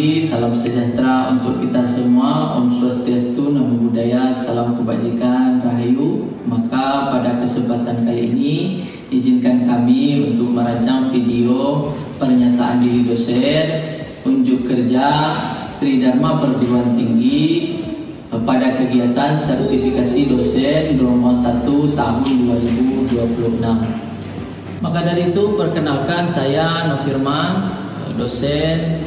pagi, salam sejahtera untuk kita semua. Om Swastiastu, Namo Buddhaya, salam kebajikan, Rahayu. Maka pada kesempatan kali ini izinkan kami untuk merancang video pernyataan diri dosen unjuk kerja Tridharma Perguruan Tinggi pada kegiatan sertifikasi dosen gelombang 1 tahun 2026. Maka dari itu perkenalkan saya Nofirman, dosen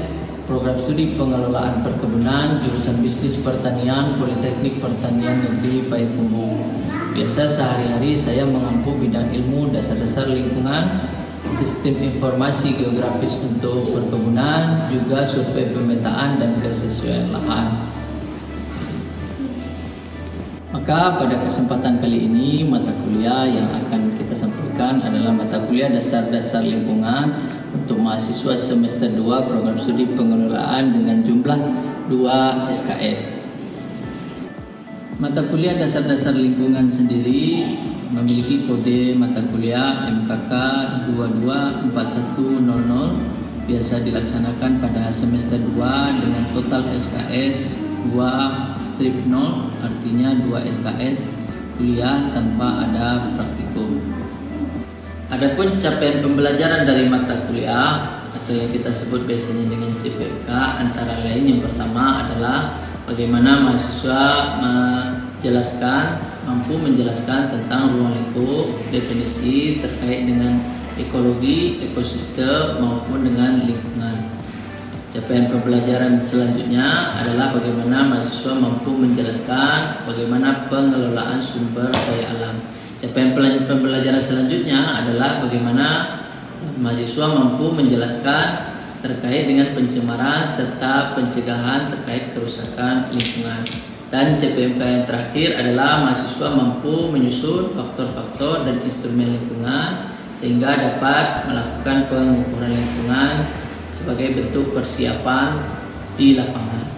program studi pengelolaan perkebunan jurusan bisnis pertanian Politeknik Pertanian Negeri Payakumbuh. Biasa sehari-hari saya mengampu bidang ilmu dasar-dasar lingkungan, sistem informasi geografis untuk perkebunan, juga survei pemetaan dan kesesuaian lahan. Maka pada kesempatan kali ini mata kuliah yang akan kita sampaikan adalah mata kuliah dasar-dasar lingkungan untuk mahasiswa semester 2 program studi pengelolaan dengan jumlah 2 SKS. Mata kuliah dasar-dasar lingkungan sendiri memiliki kode mata kuliah MKK 224100, biasa dilaksanakan pada semester 2 dengan total SKS 2/0, artinya 2 SKS kuliah tanpa ada praktikum. Adapun capaian pembelajaran dari mata kuliah atau yang kita sebut biasanya dengan CPK antara lain yang pertama adalah bagaimana mahasiswa mampu menjelaskan tentang ruang lingkup, definisi terkait dengan ekologi, ekosistem maupun dengan lingkungan. Capaian pembelajaran selanjutnya adalah bagaimana mahasiswa mampu menjelaskan bagaimana pengelolaan sumber daya alam. Capaian pembelajaran selanjutnya adalah bagaimana mahasiswa mampu menjelaskan terkait dengan pencemaran serta pencegahan terkait kerusakan lingkungan. Dan CPMK yang terakhir adalah mahasiswa mampu menyusun faktor-faktor dan instrumen lingkungan sehingga dapat melakukan pengukuran lingkungan sebagai bentuk persiapan di lapangan.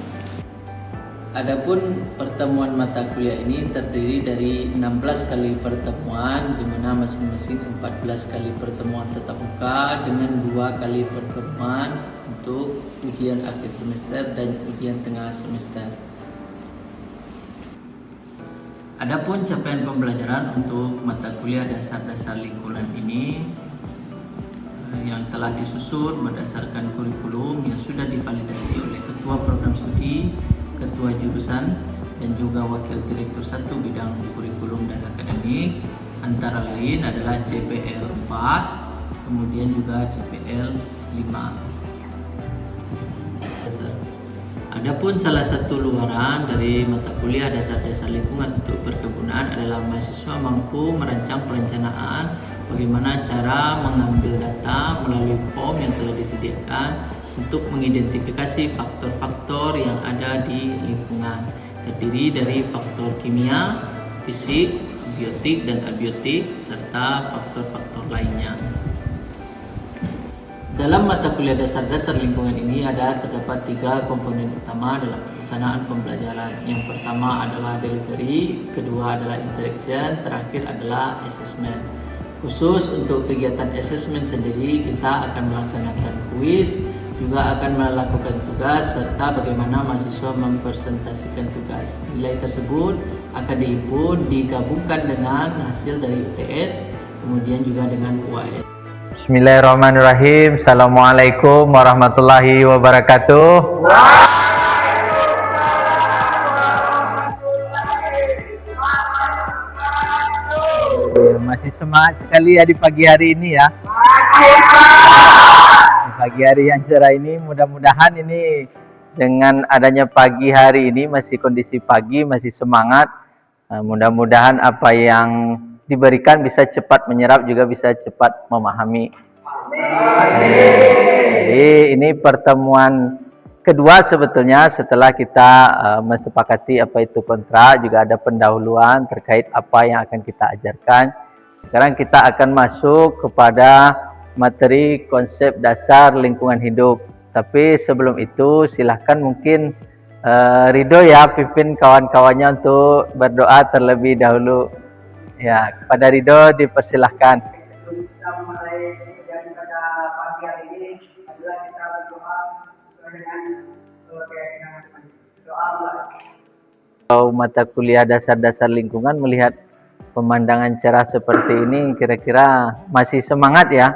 Adapun pertemuan mata kuliah ini terdiri dari 16 kali pertemuan, di mana masing-masing 14 kali pertemuan tatap muka dengan 2 kali pertemuan untuk ujian akhir semester dan ujian tengah semester. Adapun capaian pembelajaran untuk mata kuliah dasar-dasar lingkungan ini yang telah disusun berdasarkan kurikulum yang sudah divalidasi oleh Ketua Program Studi, Ketua Jurusan, dan juga Wakil Direktur 1 Bidang Kurikulum dan Akademik, antara lain adalah CPL 4, kemudian juga CPL 5. Adapun salah satu luaran dari mata kuliah dasar-dasar lingkungan untuk perkebunan adalah mahasiswa mampu merancang perencanaan bagaimana cara mengambil data melalui form yang telah disediakan untuk mengidentifikasi faktor-faktor yang ada di lingkungan, terdiri dari faktor kimia, fisik, biotik dan abiotik, serta faktor-faktor lainnya. Dalam mata kuliah dasar-dasar lingkungan ini terdapat 3 komponen utama dalam pelaksanaan pembelajaran. Yang pertama adalah delivery, kedua adalah interaction, terakhir adalah assessment. Khusus untuk kegiatan assessment sendiri, kita akan melaksanakan kuis, juga akan melakukan tugas, serta bagaimana mahasiswa mempresentasikan tugas. Nilai tersebut akan dihimpun, digabungkan dengan hasil dari UTS, kemudian juga dengan UAS. Bismillahirrahmanirrahim. Assalamualaikum warahmatullahi wabarakatuh. Masih semangat sekali ya di pagi hari ini ya. Di pagi hari yang cerah ini, mudah-mudahan ini dengan adanya pagi hari ini masih kondisi pagi, masih semangat. Mudah-mudahan apa yang diberikan bisa cepat menyerap, juga bisa cepat memahami. Jadi ini pertemuan kedua sebetulnya setelah kita mensepakati apa itu kontrak, juga ada pendahuluan terkait apa yang akan kita ajarkan. Sekarang kita akan masuk kepada materi konsep dasar lingkungan hidup. Tapi sebelum itu silahkan mungkin Ridho ya pimpin kawan-kawannya untuk berdoa terlebih dahulu. Ya, kepada Ridho dipersilahkan. Kita mulai dari pada pagi hari ini adalah kita berdoa dengan Kalau mata kuliah dasar-dasar lingkungan melihat pemandangan cerah seperti ini, kira-kira masih semangat ya?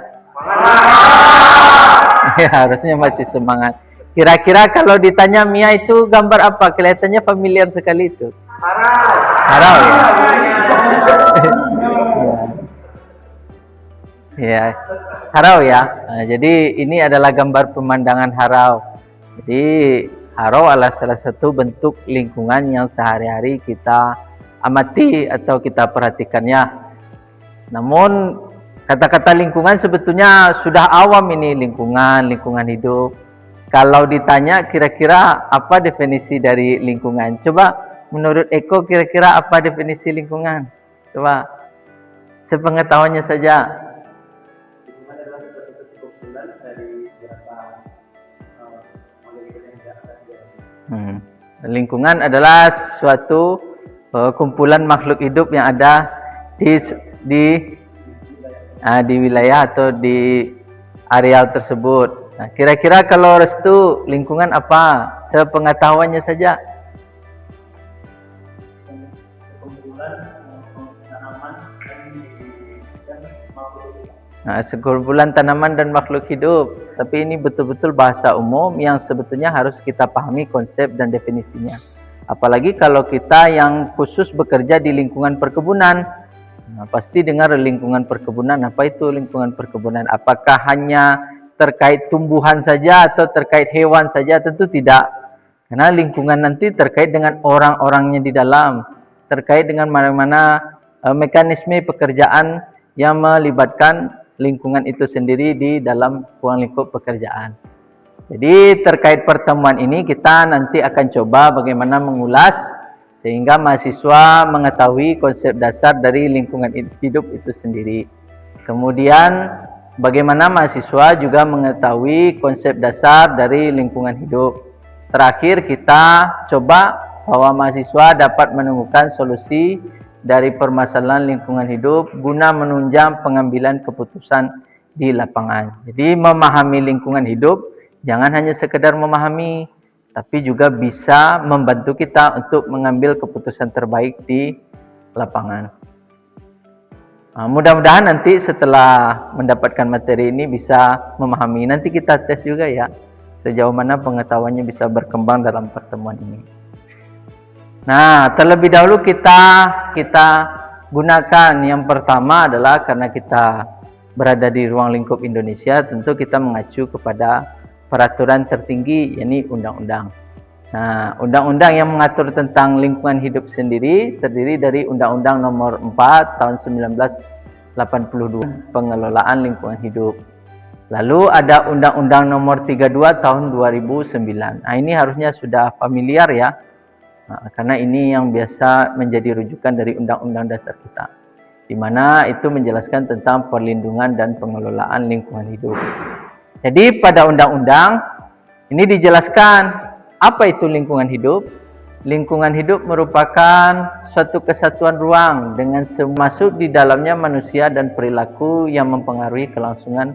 Ya, harusnya masih semangat. Kira-kira kalau ditanya Mia itu gambar apa? Kelihatannya familiar sekali itu. Harau ya? Ya, harau ya. Nah, jadi ini adalah gambar pemandangan harau. Jadi harau adalah salah satu bentuk lingkungan yang sehari-hari kita amati atau kita perhatikannya. Namun kata-kata lingkungan sebetulnya sudah awam ini, lingkungan hidup. Kalau ditanya kira-kira apa definisi dari lingkungan? Coba menurut Eko kira-kira apa definisi lingkungan? Coba sepengetahuannya saja. Lingkungan adalah suatu kumpulan makhluk hidup yang ada di wilayah atau di areal tersebut. Nah, kira-kira kalau Restu lingkungan apa? Sepengetahuannya saja. Nah, sekumpulan tanaman dan makhluk hidup. Tapi ini betul-betul bahasa umum yang sebetulnya harus kita pahami konsep dan definisinya. Apalagi kalau kita yang khusus bekerja di lingkungan perkebunan. Nah, pasti dengar lingkungan perkebunan. Apa itu lingkungan perkebunan? Apakah hanya terkait tumbuhan saja atau terkait hewan saja? Tentu tidak. Karena lingkungan nanti terkait dengan orang-orangnya di dalam. Terkait dengan mana-mana mekanisme pekerjaan yang melibatkan lingkungan itu sendiri di dalam ruang lingkup pekerjaan. Jadi terkait pertemuan ini kita nanti akan coba bagaimana mengulas sehingga mahasiswa mengetahui konsep dasar dari lingkungan hidup itu sendiri. Kemudian bagaimana mahasiswa juga mengetahui konsep dasar dari lingkungan hidup. Terakhir kita coba bahwa mahasiswa dapat menemukan solusi dari permasalahan lingkungan hidup guna menunjang pengambilan keputusan di lapangan. Jadi memahami lingkungan hidup jangan hanya sekedar memahami, tapi juga bisa membantu kita untuk mengambil keputusan terbaik di lapangan. Nah, mudah-mudahan nanti setelah mendapatkan materi ini bisa memahami. Nanti kita tes juga ya, sejauh mana pengetahuannya bisa berkembang dalam pertemuan ini. Nah, terlebih dahulu kita gunakan yang pertama adalah karena kita berada di ruang lingkup Indonesia, tentu kita mengacu kepada peraturan tertinggi, yakni undang-undang. Nah, undang-undang yang mengatur tentang lingkungan hidup sendiri terdiri dari Undang-Undang Nomor 4 Tahun 1982 Pengelolaan Lingkungan Hidup. Lalu ada Undang-Undang Nomor 32 Tahun 2009. Nah, ini harusnya sudah familiar ya. Nah, karena ini yang biasa menjadi rujukan dari Undang-Undang Dasar kita, di mana itu menjelaskan tentang perlindungan dan pengelolaan lingkungan hidup. Jadi pada undang-undang ini dijelaskan apa itu lingkungan hidup. Lingkungan hidup merupakan suatu kesatuan ruang dengan masuk di dalamnya manusia dan perilaku yang mempengaruhi kelangsungan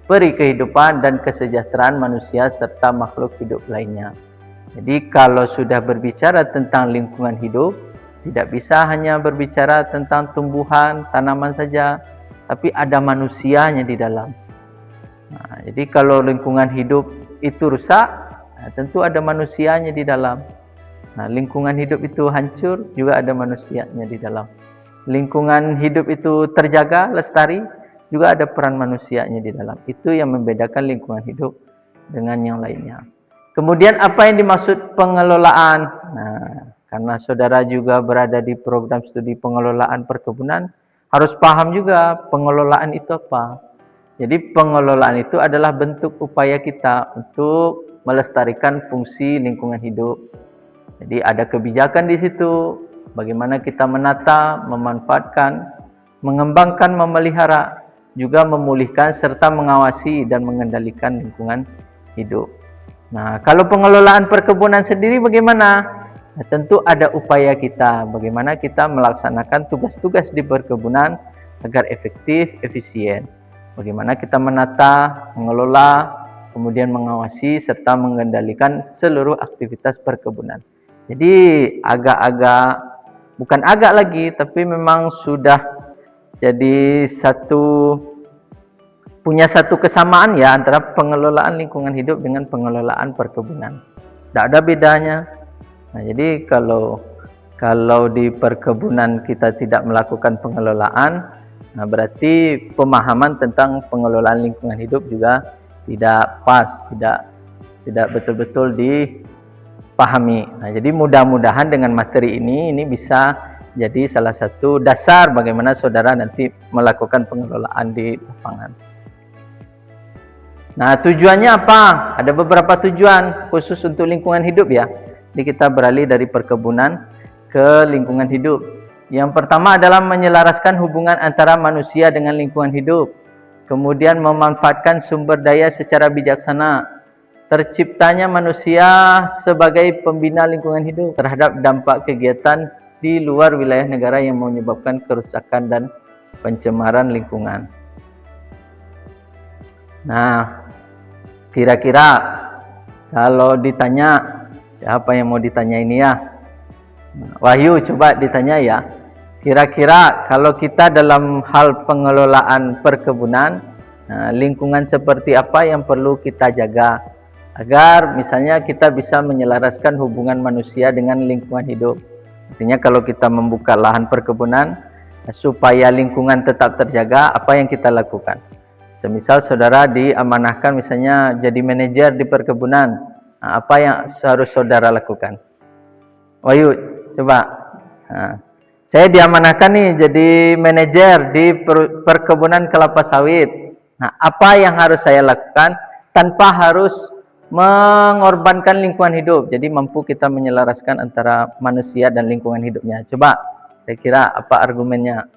peri kehidupan dan kesejahteraan manusia serta makhluk hidup lainnya. Jadi kalau sudah berbicara tentang lingkungan hidup, tidak bisa hanya berbicara tentang tumbuhan, tanaman saja, tapi ada manusianya di dalam. Nah, jadi kalau lingkungan hidup itu rusak, tentu ada manusianya di dalam. Nah, lingkungan hidup itu hancur, juga ada manusianya di dalam. Lingkungan hidup itu terjaga, lestari, juga ada peran manusianya di dalam. Itu yang membedakan lingkungan hidup dengan yang lainnya. Kemudian apa yang dimaksud pengelolaan? Nah, karena saudara juga berada di program studi pengelolaan perkebunan, harus paham juga pengelolaan itu apa. Jadi pengelolaan itu adalah bentuk upaya kita untuk melestarikan fungsi lingkungan hidup. Jadi ada kebijakan di situ, bagaimana kita menata, memanfaatkan, mengembangkan, memelihara, juga memulihkan serta mengawasi dan mengendalikan lingkungan hidup. Nah, kalau pengelolaan perkebunan sendiri bagaimana? Nah, tentu ada upaya kita, bagaimana kita melaksanakan tugas-tugas di perkebunan agar efektif, efisien. Bagaimana kita menata, mengelola, kemudian mengawasi serta mengendalikan seluruh aktivitas perkebunan. Jadi bukan agak lagi, tapi memang sudah jadi punya satu kesamaan ya antara pengelolaan lingkungan hidup dengan pengelolaan perkebunan. Tidak ada bedanya. Nah, jadi kalau di perkebunan kita tidak melakukan pengelolaan, nah berarti pemahaman tentang pengelolaan lingkungan hidup juga tidak pas, tidak betul-betul dipahami. Nah, jadi mudah-mudahan dengan materi ini bisa jadi salah satu dasar bagaimana saudara nanti melakukan pengelolaan di lapangan. Nah, tujuannya apa? Ada beberapa tujuan khusus untuk lingkungan hidup ya. Jadi kita beralih dari perkebunan ke lingkungan hidup. Yang pertama adalah menyelaraskan hubungan antara manusia dengan lingkungan hidup. Kemudian memanfaatkan sumber daya secara bijaksana. Terciptanya manusia sebagai pembina lingkungan hidup terhadap dampak kegiatan di luar wilayah negara yang menyebabkan kerusakan dan pencemaran lingkungan. Nah, kira-kira kalau ditanya, siapa yang mau ditanya ini ya? Wahyu, coba ditanya ya. Kira-kira kalau kita dalam hal pengelolaan perkebunan, lingkungan seperti apa yang perlu kita jaga agar misalnya kita bisa menyelaraskan hubungan manusia dengan lingkungan hidup. Artinya kalau kita membuka lahan perkebunan supaya lingkungan tetap terjaga, apa yang kita lakukan? Semisal saudara diamanahkan misalnya jadi manajer di perkebunan, apa yang harus saudara lakukan? Wahyu, coba. Saya diamanahkan nih jadi manajer di perkebunan kelapa sawit. Nah, apa yang harus saya lakukan tanpa harus mengorbankan lingkungan hidup? Jadi mampu kita menyelaraskan antara manusia dan lingkungan hidupnya. Coba, saya kira apa argumennya?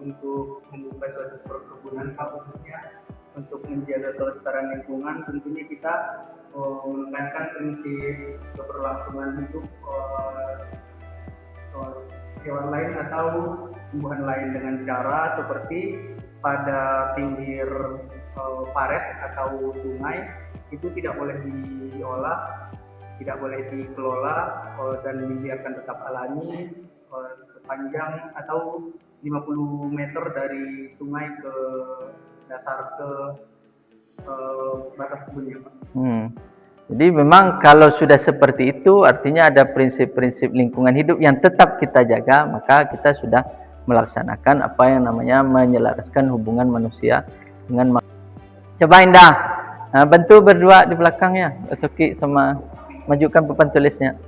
Untuk membuka suatu perkebunan, khususnya untuk menjaga kelestarian lingkungan, tentunya kita menekankan prinsip keberlangsungan hidup hewan lain atau tumbuhan lain dengan cara seperti pada pinggir paret atau sungai itu tidak boleh diolah, tidak boleh dikelola dan dibiarkan tetap alami sepanjang atau 50 meter dari sungai ke dasar ke batas kebunnya, Pak. Jadi memang kalau sudah seperti itu artinya ada prinsip-prinsip lingkungan hidup yang tetap kita jaga, maka kita sudah melaksanakan apa yang namanya menyelaraskan hubungan manusia dengan manusia. Coba Indah, bantu berdua di belakangnya, Soki sama majukan papan tulisnya.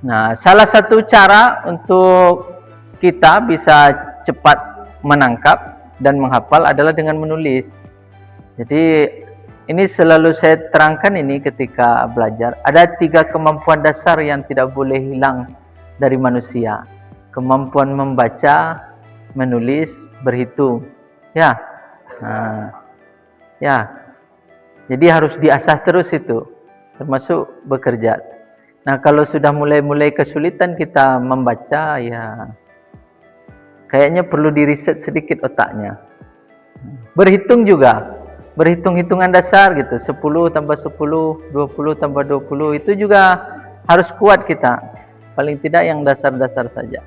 Nah, salah satu cara untuk kita bisa cepat menangkap dan menghafal adalah dengan menulis. Jadi ini selalu saya terangkan ini ketika belajar. Ada 3 kemampuan dasar yang tidak boleh hilang dari manusia. Kemampuan membaca, menulis, berhitung. Ya. Ya. Jadi harus diasah terus itu, termasuk bekerja. Nah, kalau sudah mulai kesulitan kita membaca, ya kayaknya perlu diriset sedikit otaknya. Berhitung juga. Berhitung-hitungan dasar gitu, 10 tambah 10, 20 tambah 20, itu juga harus kuat kita. Paling tidak yang dasar-dasar saja.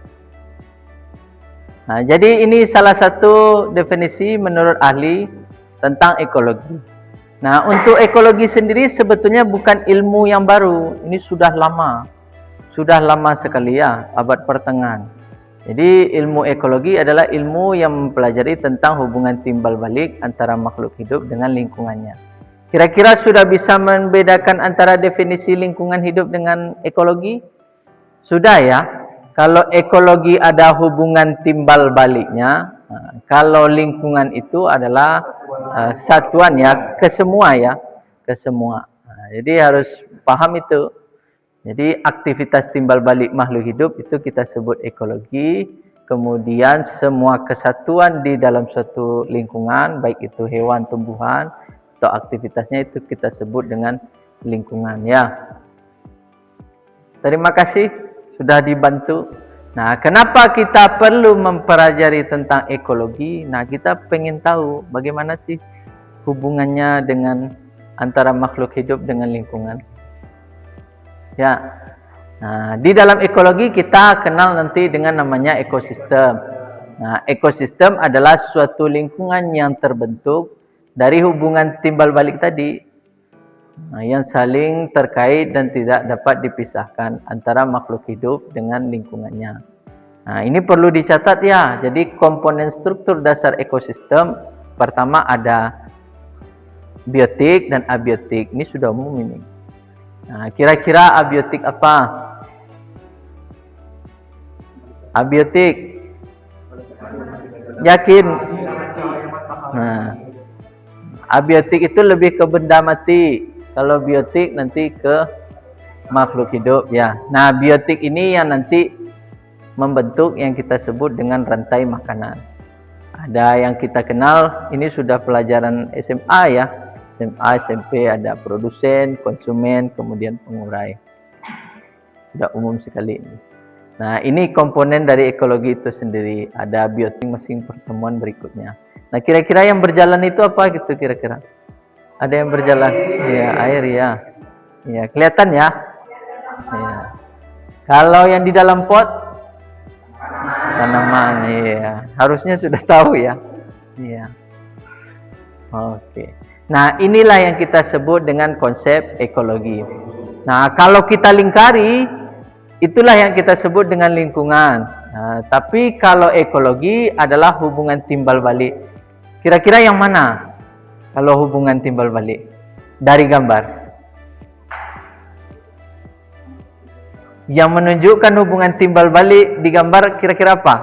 Nah, jadi ini salah satu definisi menurut ahli tentang ekologi. Nah, untuk ekologi sendiri sebetulnya bukan ilmu yang baru. Ini sudah lama sekali ya, abad pertengahan. Jadi ilmu ekologi adalah ilmu yang mempelajari tentang hubungan timbal balik antara makhluk hidup dengan lingkungannya. Kira-kira sudah bisa membedakan antara definisi lingkungan hidup dengan ekologi? Sudah ya. Kalau ekologi ada hubungan timbal baliknya, kalau lingkungan itu adalah satuan ya, ke semua. Jadi harus paham itu. Jadi aktivitas timbal balik makhluk hidup itu kita sebut ekologi. Kemudian semua kesatuan di dalam suatu lingkungan, baik itu hewan, tumbuhan, atau aktivitasnya itu kita sebut dengan lingkungan ya. Terima kasih sudah dibantu Nah, kenapa kita perlu mempelajari tentang ekologi? Nah, kita pengen tahu bagaimana sih hubungannya dengan antara makhluk hidup dengan lingkungan. Ya. Nah, di dalam ekologi kita kenal nanti dengan namanya ekosistem. Nah, ekosistem adalah suatu lingkungan yang terbentuk dari hubungan timbal balik tadi, yang saling terkait dan tidak dapat dipisahkan antara makhluk hidup dengan lingkungannya. Nah, ini perlu dicatat ya. Jadi komponen struktur dasar ekosistem pertama ada biotik dan abiotik. Ini sudah umum ini. Nah, kira-kira abiotik apa? Abiotik. Yakin? Nah, abiotik itu lebih ke benda mati. Kalau biotik nanti ke makhluk hidup ya. Nah, biotik ini yang nanti membentuk yang kita sebut dengan rantai makanan. Ada yang kita kenal, ini sudah pelajaran SMA ya. SMA, SMP ada produsen, konsumen, kemudian pengurai. Sudah umum sekali ini. Nah, ini komponen dari ekologi itu sendiri. Ada biotik masing pertemuan berikutnya. Nah, kira-kira yang berjalan itu apa gitu kira-kira? Ada yang berjalan? Iya, air ya. Iya, kelihatan ya? Iya. Kalau yang di dalam pot tanaman, iya. Harusnya sudah tahu ya. Iya. Oke. Nah, inilah yang kita sebut dengan konsep ekologi. Nah, kalau kita lingkari, itulah yang kita sebut dengan lingkungan. Nah, tapi kalau ekologi adalah hubungan timbal balik. Kira-kira yang mana? Kalau hubungan timbal balik dari gambar yang menunjukkan hubungan timbal balik di gambar kira-kira apa?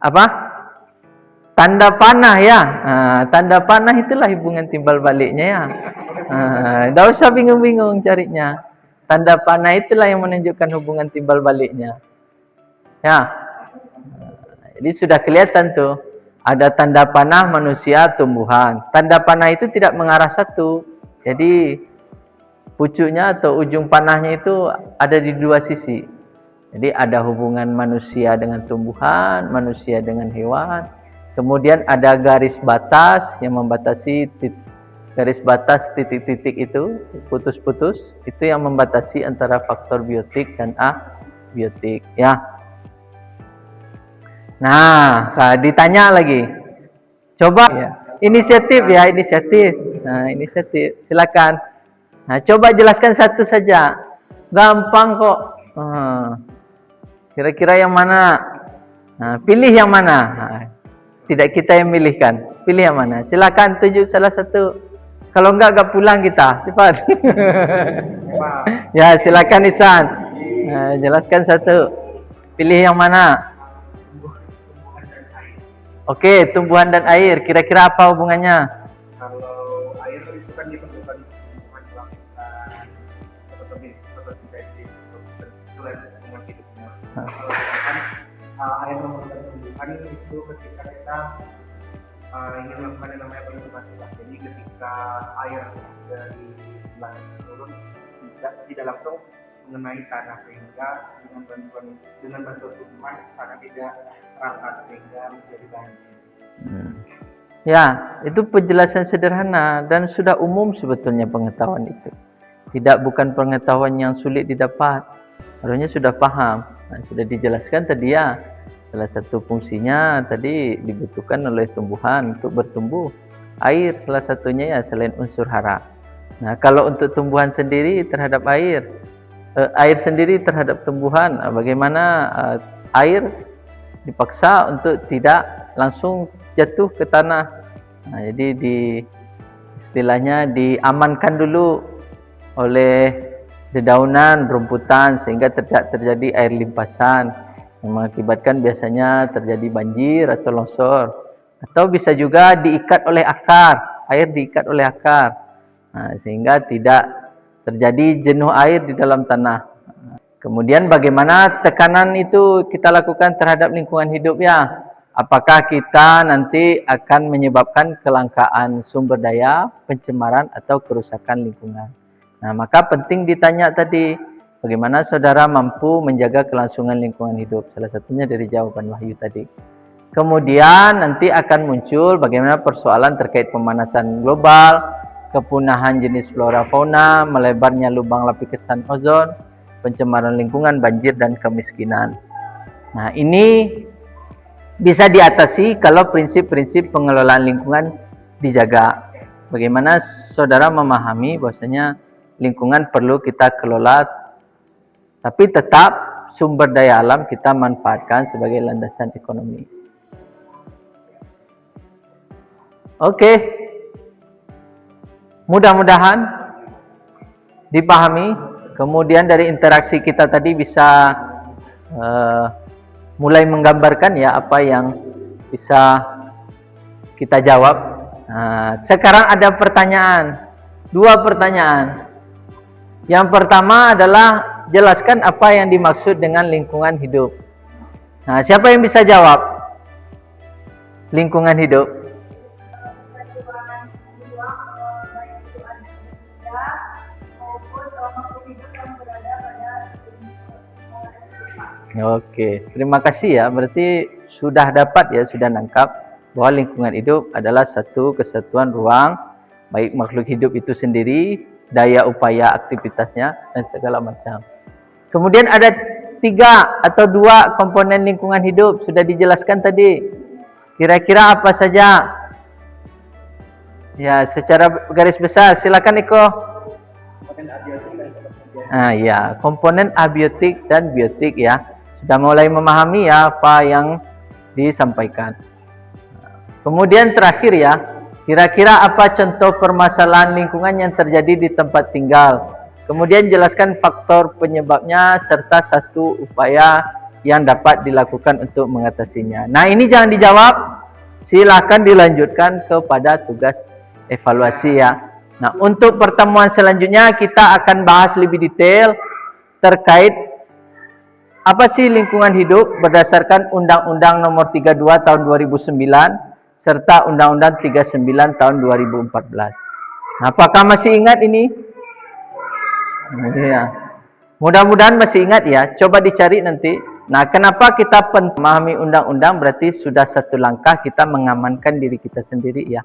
Apa? Tanda panah ya. Tanda panah itulah hubungan timbal baliknya ya. Tidak usah bingung-bingung carinya. Tanda panah itulah yang menunjukkan hubungan timbal baliknya. Ya. Jadi sudah kelihatan tuh, ada tanda panah manusia tumbuhan. Tanda panah itu tidak mengarah satu. Jadi pucuknya atau ujung panahnya itu ada di dua sisi. Jadi ada hubungan manusia dengan tumbuhan, manusia dengan hewan. Kemudian ada garis batas yang membatasi garis batas titik-titik itu, putus-putus. Itu yang membatasi antara faktor biotik dan abiotik. Ya. Nah, ditanya lagi. Coba ya. Inisiatif ya, inisiatif. Nah, inisiatif. Silakan. Nah, coba jelaskan satu saja. Gampang kok. Kira-kira yang mana? Nah, pilih yang mana? Nah, tidak kita yang milihkan. Pilih yang mana? Silakan tunjuk salah satu. Kalau enggak pulang kita. Cepat. Ya, silakan Ihsan. Nah, jelaskan satu. Pilih yang mana? Oke, tumbuhan dan air. Kira-kira apa hubungannya? Kalau air itu kan diperlukan tumbuhan melakukan fotosintesis untuk keberlangsungan hidupnya. Kalau air memerlukan tumbuhan itu ketika kita ingin melakukan yang namanya konservasi. Jadi ketika air dari langit turun tidak langsung mengenai tanah, sehingga dengan bantuan tumbuhan tanah tidak terangkat sehingga menjadi banjir. Ya, itu penjelasan sederhana dan sudah umum sebetulnya pengetahuan itu. Bukan pengetahuan yang sulit didapat. Harusnya sudah paham. Nah, sudah dijelaskan tadi ya. Salah satu fungsinya tadi dibutuhkan oleh tumbuhan untuk bertumbuh. Air salah satunya ya, selain unsur hara. Nah, kalau untuk tumbuhan sendiri terhadap air sendiri terhadap tumbuhan, bagaimana air dipaksa untuk tidak langsung jatuh ke tanah. Nah, jadi istilahnya diamankan dulu oleh dedaunan, rumputan sehingga tidak terjadi air limpasan yang mengakibatkan biasanya terjadi banjir atau longsor. Atau bisa juga diikat oleh akar, air diikat oleh akar. Nah, sehingga tidak terjadi jenuh air di dalam tanah. Kemudian bagaimana tekanan itu kita lakukan terhadap lingkungan hidup ya? Apakah kita nanti akan menyebabkan kelangkaan sumber daya, pencemaran atau kerusakan lingkungan? Nah, maka penting ditanya tadi, bagaimana saudara mampu menjaga kelangsungan lingkungan hidup? Salah satunya dari jawaban Wahyu tadi. Kemudian nanti akan muncul bagaimana persoalan terkait pemanasan global, kepunahan jenis flora fauna, melebarnya lubang lapisan ozon, pencemaran lingkungan, banjir, dan kemiskinan. Nah, ini bisa diatasi kalau prinsip-prinsip pengelolaan lingkungan dijaga. Bagaimana saudara memahami bahwasanya lingkungan perlu kita kelola, tapi tetap sumber daya alam kita manfaatkan sebagai landasan ekonomi. Oke, mudah-mudahan dipahami. Kemudian dari interaksi kita tadi bisa mulai menggambarkan ya apa yang bisa kita jawab. Nah, sekarang ada pertanyaan, 2 pertanyaan. Yang pertama adalah jelaskan apa yang dimaksud dengan lingkungan hidup. Nah, siapa yang bisa jawab? Lingkungan hidup. Oke, terima kasih ya. Berarti sudah dapat ya, sudah nangkap bahwa lingkungan hidup adalah satu kesatuan ruang, baik makhluk hidup itu sendiri, daya upaya aktivitasnya, dan segala macam. Kemudian ada 3 atau 2 komponen lingkungan hidup, sudah dijelaskan tadi. Kira-kira apa saja? Ya, secara garis besar, silakan Eko. Ya, komponen abiotik dan biotik ya. Sudah mulai memahami ya apa yang disampaikan. Kemudian terakhir ya, kira-kira apa contoh permasalahan lingkungan yang terjadi di tempat tinggal? Kemudian jelaskan faktor penyebabnya serta 1 upaya yang dapat dilakukan untuk mengatasinya. Nah, ini jangan dijawab, silakan dilanjutkan kepada tugas evaluasi ya. Nah, untuk pertemuan selanjutnya kita akan bahas lebih detail terkait apa sih lingkungan hidup berdasarkan Undang-Undang Nomor 32 Tahun 2009 serta Undang-Undang 39 Tahun 2014. Nah, apakah masih ingat ini? Ya. Mudah-mudahan masih ingat ya. Coba dicari nanti. Nah, kenapa kita memahami undang-undang? Berarti sudah 1 langkah kita mengamankan diri kita sendiri ya.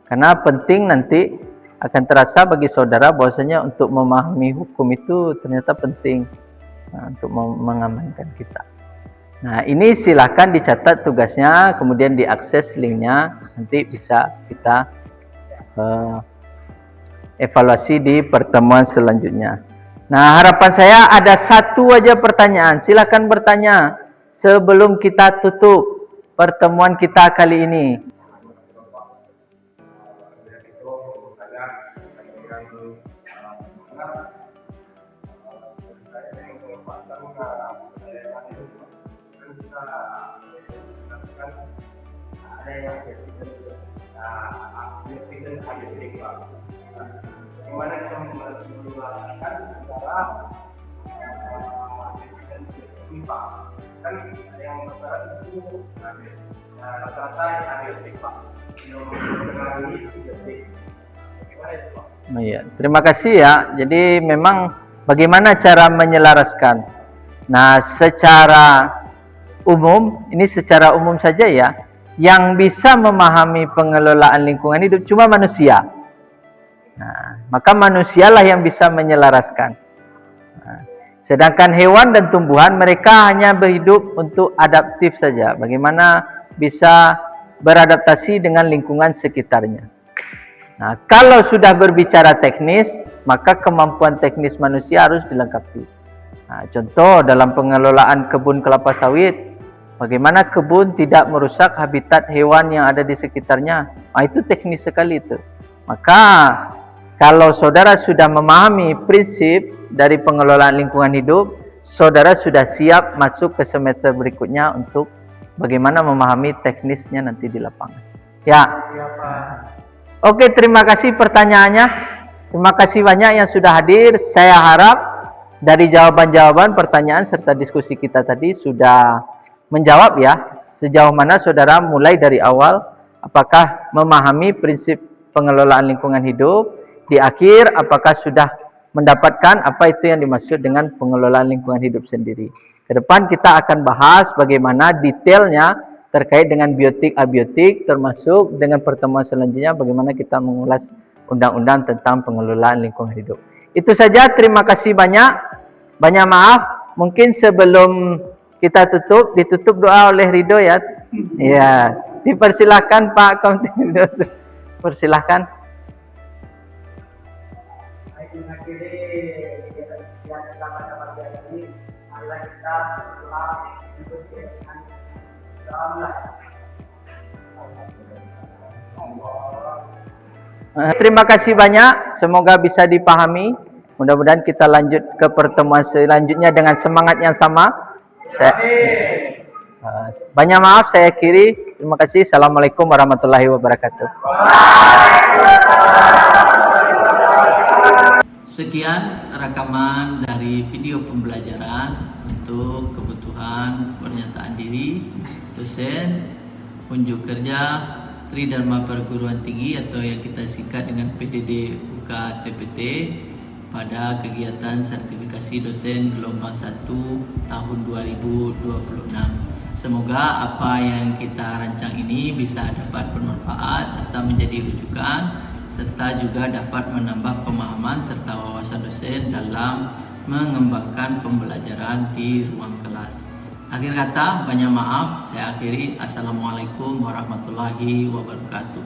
Karena penting nanti akan terasa bagi saudara bahwasanya untuk memahami hukum itu ternyata penting. Nah, untuk mengamankan kita. Nah, ini silakan dicatat tugasnya, kemudian diakses linknya, nanti bisa kita evaluasi di pertemuan selanjutnya. Nah, harapan saya ada 1 aja pertanyaan. Silakan bertanya sebelum kita tutup pertemuan kita kali ini. Gimana kita melakukan antara IPA kan ada yang berperan itu rata-rata yang ada IPA yang mempengaruhi detik. Gimana itu Pak? Iya, terima kasih ya. Jadi memang bagaimana cara menyelaraskan? Nah, secara umum, ini secara umum saja ya, yang bisa memahami pengelolaan lingkungan hidup cuma manusia. Nah, maka manusialah yang bisa menyelaraskan. Nah, sedangkan hewan dan tumbuhan mereka hanya berhidup untuk adaptif saja. Bagaimana bisa beradaptasi dengan lingkungan sekitarnya. Nah, kalau sudah berbicara teknis, maka kemampuan teknis manusia harus dilengkapi. Nah, contoh dalam pengelolaan kebun kelapa sawit, bagaimana kebun tidak merusak habitat hewan yang ada di sekitarnya. Nah, itu teknis sekali itu. Maka kalau saudara sudah memahami prinsip dari pengelolaan lingkungan hidup, saudara sudah siap masuk ke semester berikutnya untuk bagaimana memahami teknisnya nanti di lapangan. Ya. Oke, terima kasih pertanyaannya. Terima kasih banyak yang sudah hadir. Saya harap dari jawaban-jawaban pertanyaan serta diskusi kita tadi sudah menjawab ya, sejauh mana saudara mulai dari awal apakah memahami prinsip pengelolaan lingkungan hidup di akhir apakah sudah mendapatkan apa itu yang dimaksud dengan pengelolaan lingkungan hidup sendiri. Ke depan kita akan bahas bagaimana detailnya terkait dengan biotik abiotik, termasuk dengan pertemuan selanjutnya bagaimana kita mengulas undang-undang tentang pengelolaan lingkungan hidup. Itu saja, terima kasih banyak. Banyak maaf, mungkin sebelum kita ditutup doa oleh Ridho ya. Ya, dipersilahkan Pak Komite. Persilahkan. Baik, mengakhiri kegiatan kita pada pagi hari ini, marilah kita berdoa untuk keberkahan. Terima kasih banyak, semoga bisa dipahami. Mudah-mudahan kita lanjut ke pertemuan selanjutnya dengan semangat yang sama. Banyak maaf saya akhiri. Terima kasih. Assalamualaikum warahmatullahi wabarakatuh. Sekian rekaman dari video pembelajaran untuk kebutuhan pernyataan diri dosen unjuk kerja Tridharma Perguruan Tinggi atau yang kita singkat dengan PDD UK TPT pada kegiatan sertifikasi dosen gelombang 1 tahun 2026. Semoga apa yang kita rancang ini bisa dapat bermanfaat serta menjadi rujukan, serta juga dapat menambah pemahaman serta wawasan dosen dalam mengembangkan pembelajaran di ruang kelas. Akhir kata, banyak maaf, saya akhiri. Assalamualaikum warahmatullahi wabarakatuh.